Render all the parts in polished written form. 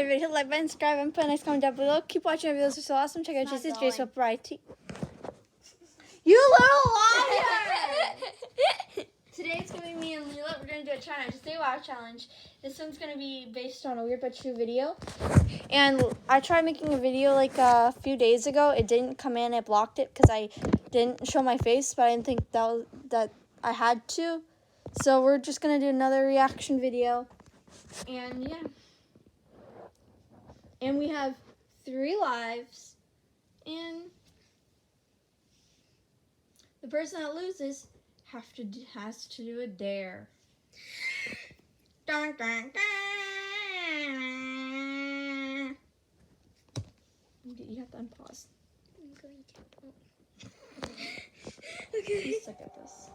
my video, hit like button, subscribe, and put a nice comment down below. Keep watching our videos, they're so awesome. Check out Jason's Jason Variety. You little liar! Today it's going to be me and Leela. We're going to do a challenge, a Stay Wild challenge. This one's going to be based on a Weird But True video. And I tried making a video like a few days ago. It didn't come in. It blocked it because I didn't show my face, but I didn't think that I had to. So we're just going to do another reaction video. And yeah. And we have 3 lives. And the person that loses has to do a dare. Dun, dun, dun. You have to unpause. I'm going to. Okay. You suck at this.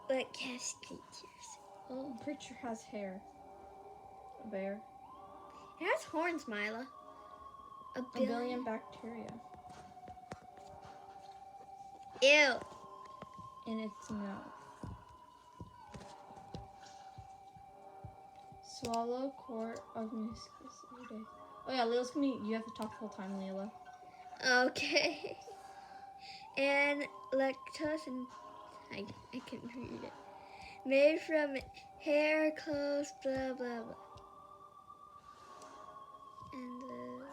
What cast creatures? Oh, the creature has hair. A bear. It has horns, Mila. A billion bacteria. Ew. In its mouth. Swallow quart of mucus every day. Oh yeah, Leila's gonna be, you have to talk the whole time, Leila. Okay. And lactose and I couldn't read it. Made from hair, clothes, blah blah blah. And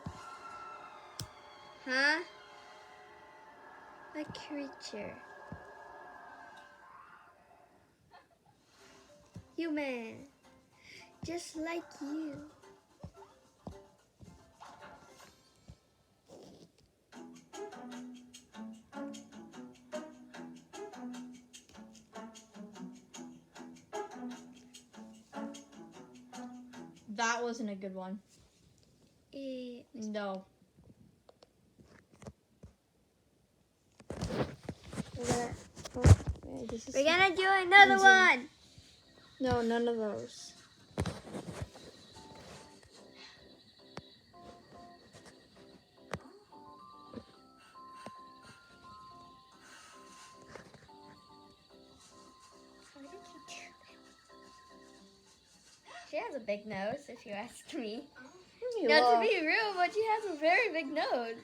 huh? A creature. Human. Just like you. That wasn't a good one. No. We're gonna do another one. No, none of those. She has a big nose, if you ask me. You Not to look. be rude, but she has a very big nose.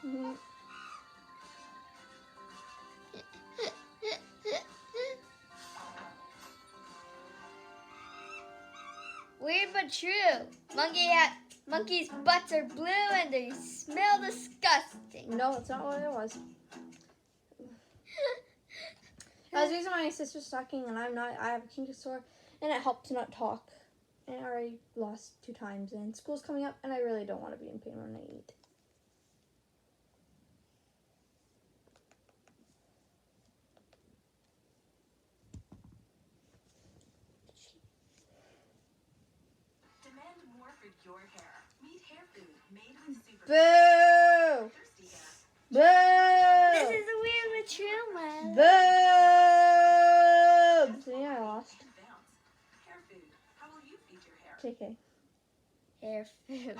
Mhm. Weird but true. Monkeys' butts are blue and they smell disgusting. No, that's not what it was. I was using my sister's stocking, and I have a kinky sore, and it helped to not talk. And I already lost 2 times, and school's coming up, and I really don't want to be in pain when I eat. Demand more for your hair. Meet hair food made with super. Boo! This Boo! is a weird but true one. Boo! See, I lost. Hair food. How will you feed your hair? JK. Hair food.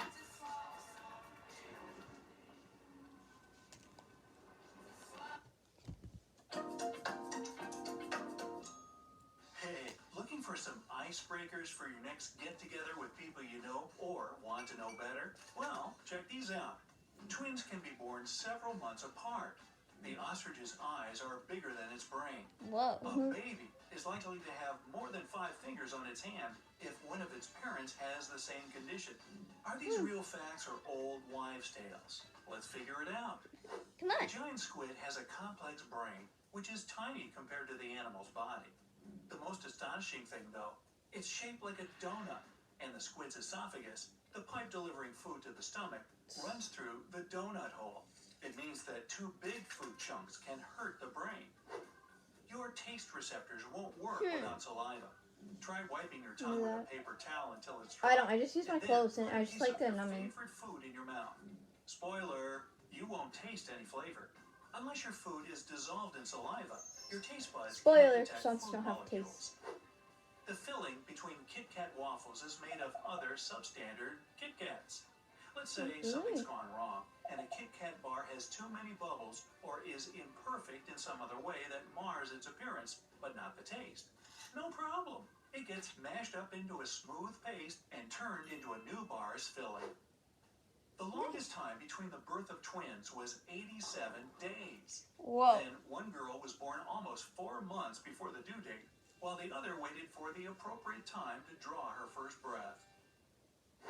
Hey, looking for some icebreakers for your next get-together with people you know or want to know better? Well, check these out. Twins can be born several months apart. The ostrich's eyes are bigger than its brain. Whoa. A baby is likely to have more than 5 fingers on its hand if one of its parents has the same condition. Are these real facts or old wives' tales? Let's figure it out. Come on. A giant squid has a complex brain, which is tiny compared to the animal's body. The most astonishing thing, though, it's shaped like a donut, and the squid's esophagus, the pipe delivering food to the stomach, runs through the donut hole. It means that 2 big food chunks can hurt the brain. Your taste receptors won't work without saliva. Try wiping your tongue with a paper towel until it's dry. I don't. I just use my clothes, and I just like the numbing. Favorite food in your mouth. Spoiler, taste any flavor. Unless your food is dissolved in saliva, your taste buds Spoiler, can't detect croissants food don't have molecules. The filling between Kit Kat waffles is made of other substandard Kit Kats. Let's say something's gone wrong, and a Kit Kat bar has too many bubbles or is imperfect in some other way that mars its appearance, but not the taste. No problem. It gets mashed up into a smooth paste and turned into a new bar's filling. The longest time between the birth of twins was 87 days. Whoa. Then one girl was born almost 4 months before the due date, while the other waited for the appropriate time to draw her first breath.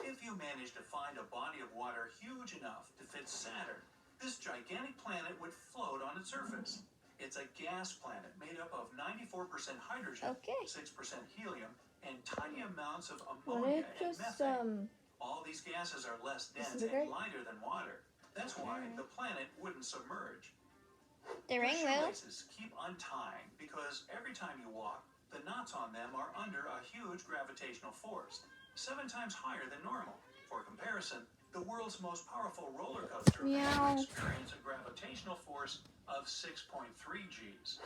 If you managed to find a body of water huge enough to fit Saturn, this gigantic planet would float on its surface. It's a gas planet made up of 94% hydrogen, Okay. 6% helium, and tiny amounts of What ammonia if and just methane. All these gases are less dense is great. and lighter than water. That's why the planet wouldn't submerge. The Your ring will. shoelaces keep untying because every time you walk, the knots on them are under a huge gravitational force, 7 times higher than normal. For comparison, the world's most powerful roller coaster Meow. experiences a gravitational force of 6.3 Gs.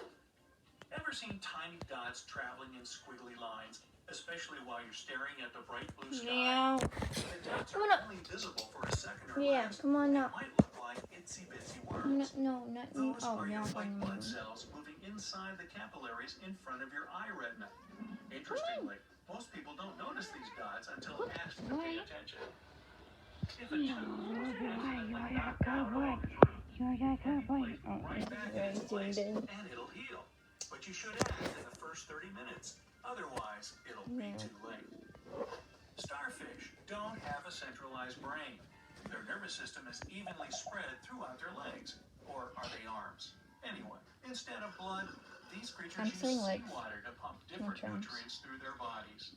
Ever seen tiny dots traveling in squiggly lines, especially while you're staring at the bright blue sky? Meow. The dots Come are on up. only visible for a second or Yeah, less. come on They up. might look like itsy bitsy worms. No, not you. Those Oh, are meow. your white blood cells moving inside the capillaries in front of your eye retina. Interestingly, most people don't notice these dots until asked to pay attention. If a tooth was accidentally knocked out along the tooth, it can be placed right back in its place and it'll heal. But you should act in the first 30 minutes. Otherwise, it'll be too late. Starfish don't have a centralized brain. Their nervous system is evenly spread throughout their legs. Or are they arms? Anyway, instead of blood, these creatures I'm use saying legs. seawater to pump different arms. nutrients through their bodies.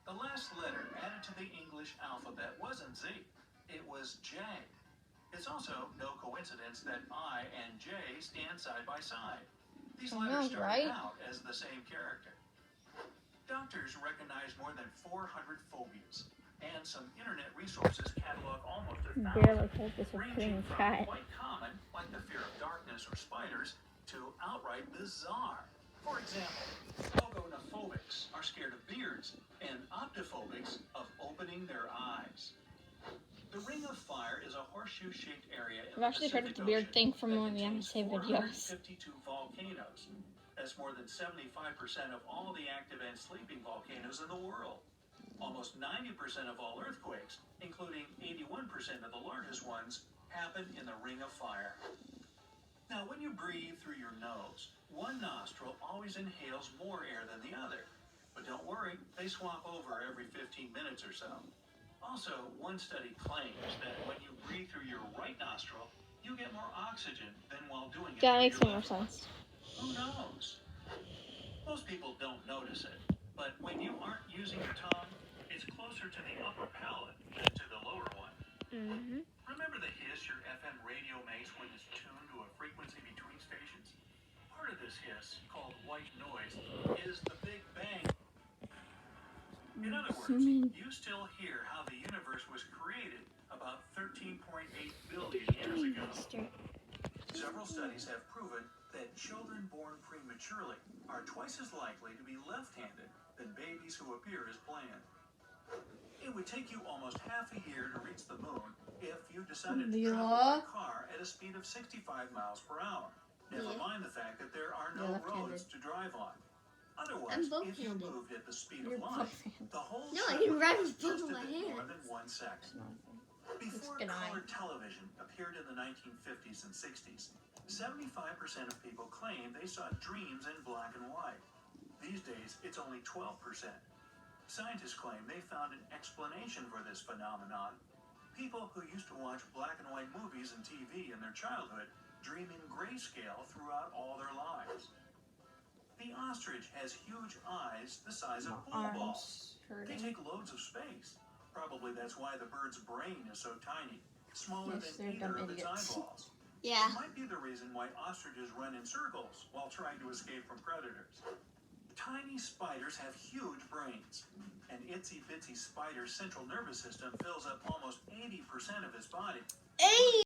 The last letter added to the English alphabet wasn't Z. It was J. It's also no coincidence that I and J stand side by side. These I letters know, started right? out as the same character. Doctors recognize more than 400 phobias, and some internet resources catalog almost 1,000, Barely hold this with ranging cream from cat. quite common, like the fear of darkness or spiders, to outright bizarre. For example, logophobics are scared of beards, and optophobics of opening their eyes. The Ring of Fire is a horseshoe-shaped area in I've actually heard of the beard thing from one of the NSA videos. 52 volcanoes. That's more than 75% of all the active and sleeping volcanoes in the world. Almost 90% of all earthquakes, including 81% of the largest ones, happen in the Ring of Fire. Now, when you breathe through your nose, one nostril always inhales more air than the other. But don't worry, they swap over every 15 minutes or so. Also, one study claims that when you breathe through your right nostril, you get more oxygen than while doing it That through makes your more left one. sense. Who knows? Most people don't notice it, but when you aren't using your tongue, it's closer to the upper palate than to the lower one. Mm-hmm. Remember the hiss your FM radio makes when it's tuned to a frequency between stations? Part of this hiss, called white noise, is the Big Bang. In other words, you still hear how the universe was created about 13.8 billion years ago. Several studies have proven that children born prematurely are twice as likely to be left-handed than babies who appear as planned. It would take you almost half a year to reach the moon if you decided to travel by car at a speed of 65 miles per hour. Never mind the fact that there are no roads to drive on. Otherwise, I'm if you both-handed. moved at the speed You're of light, both-handed. the whole No, I trip can would ride take with both just of a my bit more hands. than 1 second. Before Good eye. color television appeared in the 1950s and 60s, 75% of people claimed they saw dreams in black and white. These days, it's only 12%. Scientists claim they found an explanation for this phenomenon. People who used to watch black and white movies and TV in their childhood dream in grayscale throughout all their lives. The ostrich has huge eyes the size of pool balls. They take loads of space. Probably that's why the bird's brain is so tiny, smaller Yes, than they're either dumb of its idiots. eyeballs. Yeah. It might be the reason why ostriches run in circles while trying to escape from predators. Tiny spiders have huge brains. An itsy-bitsy spider's central nervous system fills up almost 80% of its body. 80!